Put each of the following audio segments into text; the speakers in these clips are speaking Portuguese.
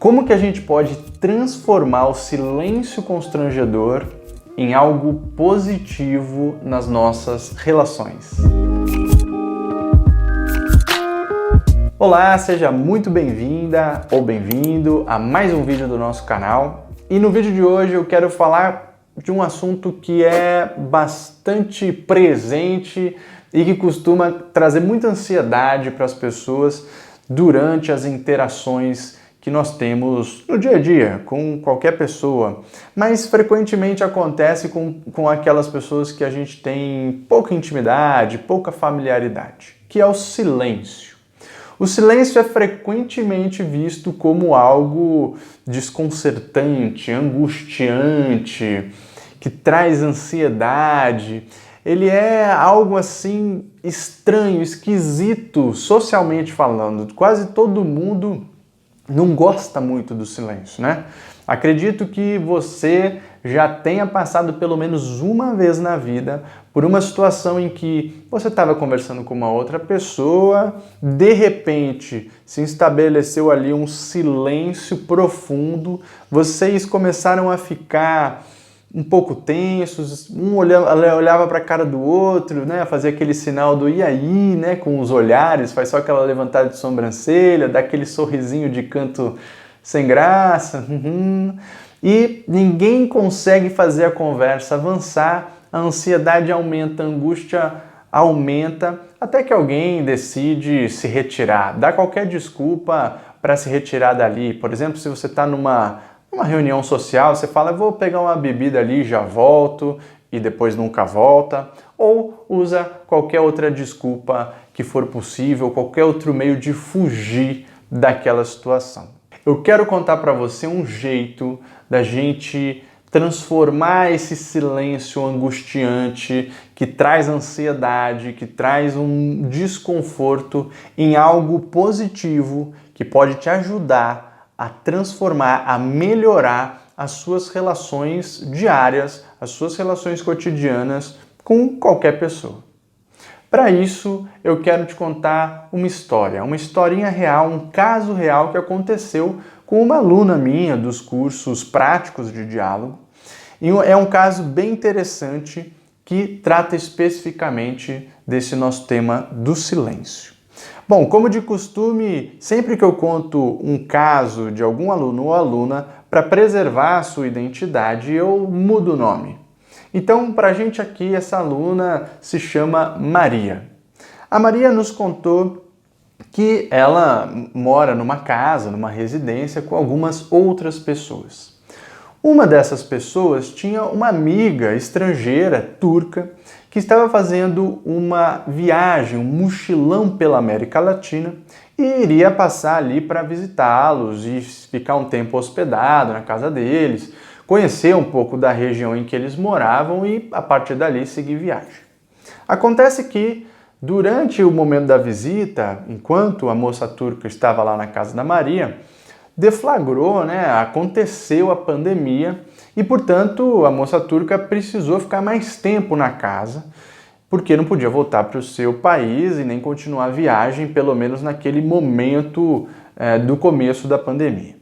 Como que a gente pode transformar o silêncio constrangedor em algo positivo nas nossas relações? Olá, seja muito bem-vinda ou bem-vindo a mais um vídeo do nosso canal. E no vídeo de hoje eu quero falar de um assunto que é bastante presente e que costuma trazer muita ansiedade para as pessoas durante as interações que nós temos no dia a dia com qualquer pessoa, mas frequentemente acontece com aquelas pessoas que a gente tem pouca intimidade, pouca familiaridade, que é o silêncio. O silêncio é frequentemente visto como algo desconcertante, angustiante, que traz ansiedade. Ele é algo assim estranho, esquisito, socialmente falando. Quase todo mundo não gosta muito do silêncio, né? Acredito que você já tenha passado pelo menos uma vez na vida por uma situação em que você estava conversando com uma outra pessoa, de repente se estabeleceu ali um silêncio profundo, vocês começaram a ficar um pouco tensos, um olhava para a cara do outro, né, fazia aquele sinal do e aí, né, com os olhares, faz só aquela levantada de sobrancelha, dá aquele sorrisinho de canto sem graça, e ninguém consegue fazer a conversa avançar, a ansiedade aumenta, a angústia aumenta, até que alguém decide se retirar, dá qualquer desculpa para se retirar dali. Por exemplo, se você está numa reunião social, você fala, eu vou pegar uma bebida ali, já volto, e depois nunca volta, ou usa qualquer outra desculpa que for possível, qualquer outro meio de fugir daquela situação. Eu quero contar para você um jeito da gente transformar esse silêncio angustiante que traz ansiedade, que traz um desconforto em algo positivo que pode te ajudar a transformar, a melhorar as suas relações diárias, as suas relações cotidianas com qualquer pessoa. Para isso, eu quero te contar uma historinha real, um caso real que aconteceu com uma aluna minha dos cursos práticos de diálogo. E é um caso bem interessante que trata especificamente desse nosso tema do silêncio. Bom, como de costume, sempre que eu conto um caso de algum aluno ou aluna, para preservar a sua identidade, eu mudo o nome. Então, para a gente aqui, essa aluna se chama Maria. A Maria nos contou que ela mora numa casa, numa residência, com algumas outras pessoas. Uma dessas pessoas tinha uma amiga estrangeira, turca, que estava fazendo uma viagem, um mochilão pela América Latina e iria passar ali para visitá-los e ficar um tempo hospedado na casa deles, conhecer um pouco da região em que eles moravam e, a partir dali, seguir viagem. Acontece que, durante o momento da visita, enquanto a moça turca estava lá na casa da Maria, deflagrou, aconteceu a pandemia e, portanto, a moça turca precisou ficar mais tempo na casa, porque não podia voltar para o seu país e nem continuar a viagem, pelo menos naquele momento do começo da pandemia.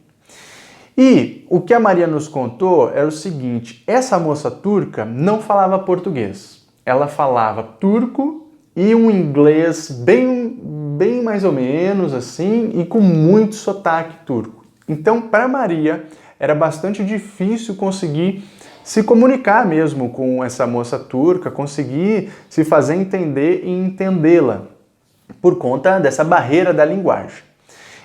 E o que a Maria nos contou era o seguinte: essa moça turca não falava português, ela falava turco e um inglês bem mais ou menos assim e com muito sotaque turco. Então, para Maria, era bastante difícil conseguir se comunicar mesmo com essa moça turca, conseguir se fazer entender e entendê-la, por conta dessa barreira da linguagem.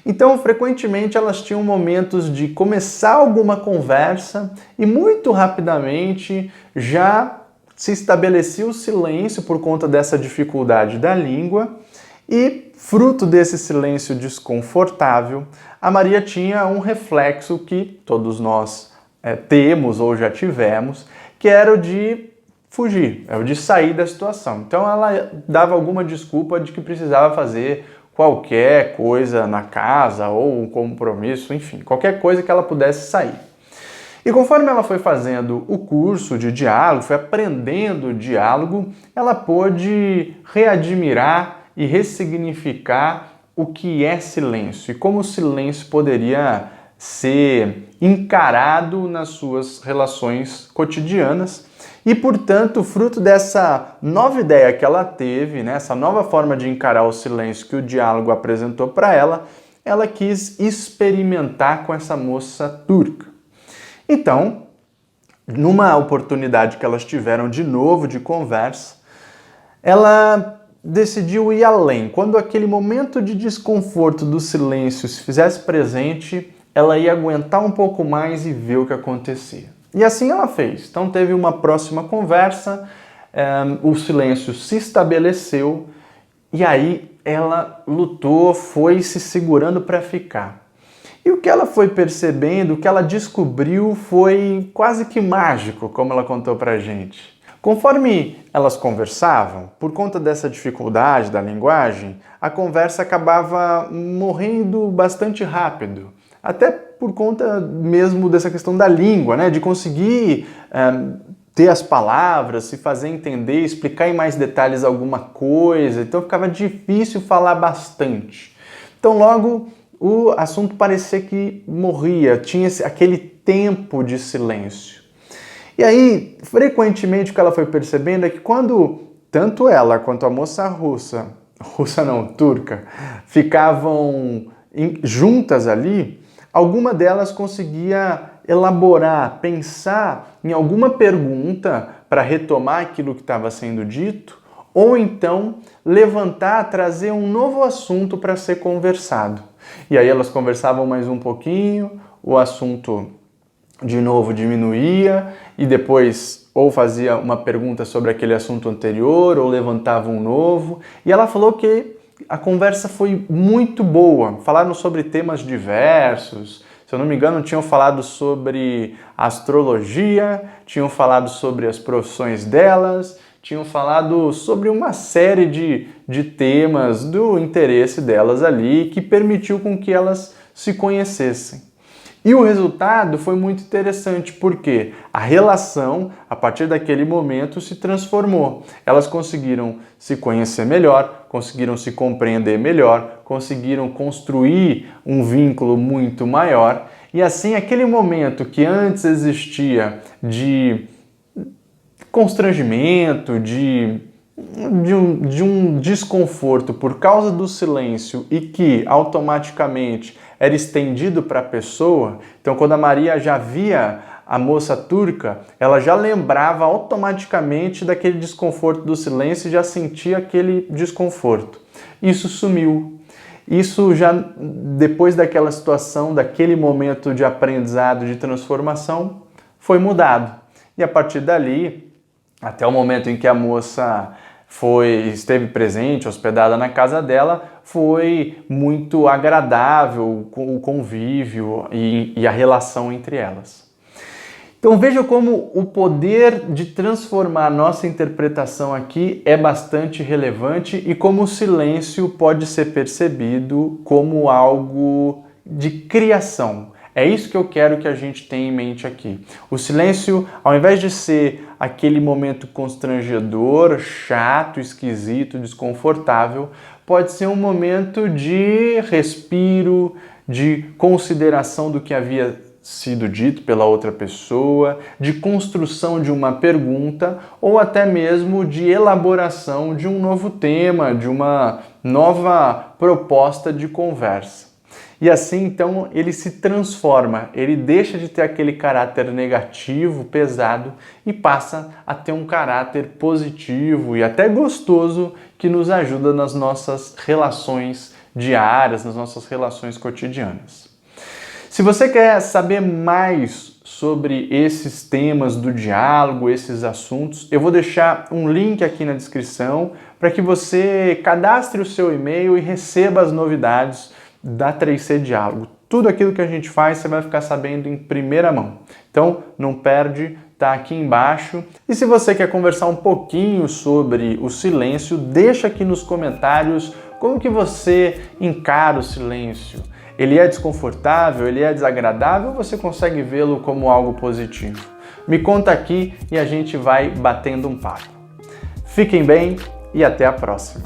Então, frequentemente, elas tinham momentos de começar alguma conversa e muito rapidamente já se estabelecia o silêncio por conta dessa dificuldade da língua e, fruto desse silêncio desconfortável, a Maria tinha um reflexo que todos nós temos ou já tivemos, que era o de fugir, é o de sair da situação. Então ela dava alguma desculpa de que precisava fazer qualquer coisa na casa ou um compromisso, enfim, qualquer coisa que ela pudesse sair. E conforme ela foi fazendo o curso de diálogo, foi aprendendo o diálogo, ela pôde readmirar e ressignificar o que é silêncio e como o silêncio poderia ser encarado nas suas relações cotidianas e, portanto, fruto dessa nova ideia que ela teve, né, essa nova forma de encarar o silêncio que o diálogo apresentou para ela, ela quis experimentar com essa moça turca. Então, numa oportunidade que elas tiveram de novo de conversa, ela decidiu ir além. Quando aquele momento de desconforto do silêncio se fizesse presente, ela ia aguentar um pouco mais e ver o que acontecia. E assim ela fez. Então teve uma próxima conversa, o silêncio se estabeleceu e aí ela lutou, foi se segurando para ficar. E o que ela foi percebendo, o que ela descobriu foi quase que mágico, como ela contou pra gente. Conforme elas conversavam, por conta dessa dificuldade da linguagem, a conversa acabava morrendo bastante rápido. Até por conta mesmo dessa questão da língua, né? De conseguir ter as palavras, se fazer entender, explicar em mais detalhes alguma coisa. Então ficava difícil falar bastante. Então logo o assunto parecia que morria, tinha aquele tempo de silêncio. E aí, frequentemente, o que ela foi percebendo é que quando tanto ela quanto a moça turca, ficavam juntas ali, alguma delas conseguia elaborar, pensar em alguma pergunta para retomar aquilo que estava sendo dito, ou então levantar, trazer um novo assunto para ser conversado. E aí elas conversavam mais um pouquinho, o assunto de novo diminuía e depois ou fazia uma pergunta sobre aquele assunto anterior ou levantava um novo. E ela falou que a conversa foi muito boa. Falaram sobre temas diversos. Se eu não me engano, tinham falado sobre astrologia, tinham falado sobre as profissões delas, tinham falado sobre uma série de temas do interesse delas ali que permitiu com que elas se conhecessem. E o resultado foi muito interessante, porque a relação, a partir daquele momento, se transformou. Elas conseguiram se conhecer melhor, conseguiram se compreender melhor, conseguiram construir um vínculo muito maior. E assim, aquele momento que antes existia de constrangimento, de um desconforto por causa do silêncio e que automaticamente era estendido para a pessoa. Então, quando a Maria já via a moça turca, ela já lembrava automaticamente daquele desconforto do silêncio e já sentia aquele desconforto. Isso sumiu. Isso já, depois daquela situação, daquele momento de aprendizado, de transformação, foi mudado. E a partir dali, até o momento em que a moça esteve presente, hospedada na casa dela, foi muito agradável o convívio e a relação entre elas. Então veja como o poder de transformar a nossa interpretação aqui é bastante relevante e como o silêncio pode ser percebido como algo de criação. É isso que eu quero que a gente tenha em mente aqui. O silêncio, ao invés de ser aquele momento constrangedor, chato, esquisito, desconfortável, pode ser um momento de respiro, de consideração do que havia sido dito pela outra pessoa, de construção de uma pergunta ou até mesmo de elaboração de um novo tema, de uma nova proposta de conversa. E assim, então, ele se transforma, ele deixa de ter aquele caráter negativo, pesado, e passa a ter um caráter positivo e até gostoso que nos ajuda nas nossas relações diárias, nas nossas relações cotidianas. Se você quer saber mais sobre esses temas do diálogo, esses assuntos, eu vou deixar um link aqui na descrição para que você cadastre o seu e-mail e receba as novidades da 3C Diálogo. Tudo aquilo que a gente faz, você vai ficar sabendo em primeira mão. Então, não perde, tá aqui embaixo. E se você quer conversar um pouquinho sobre o silêncio, deixa aqui nos comentários como que você encara o silêncio. Ele é desconfortável, ele é desagradável ou você consegue vê-lo como algo positivo? Me conta aqui e a gente vai batendo um papo. Fiquem bem e até a próxima.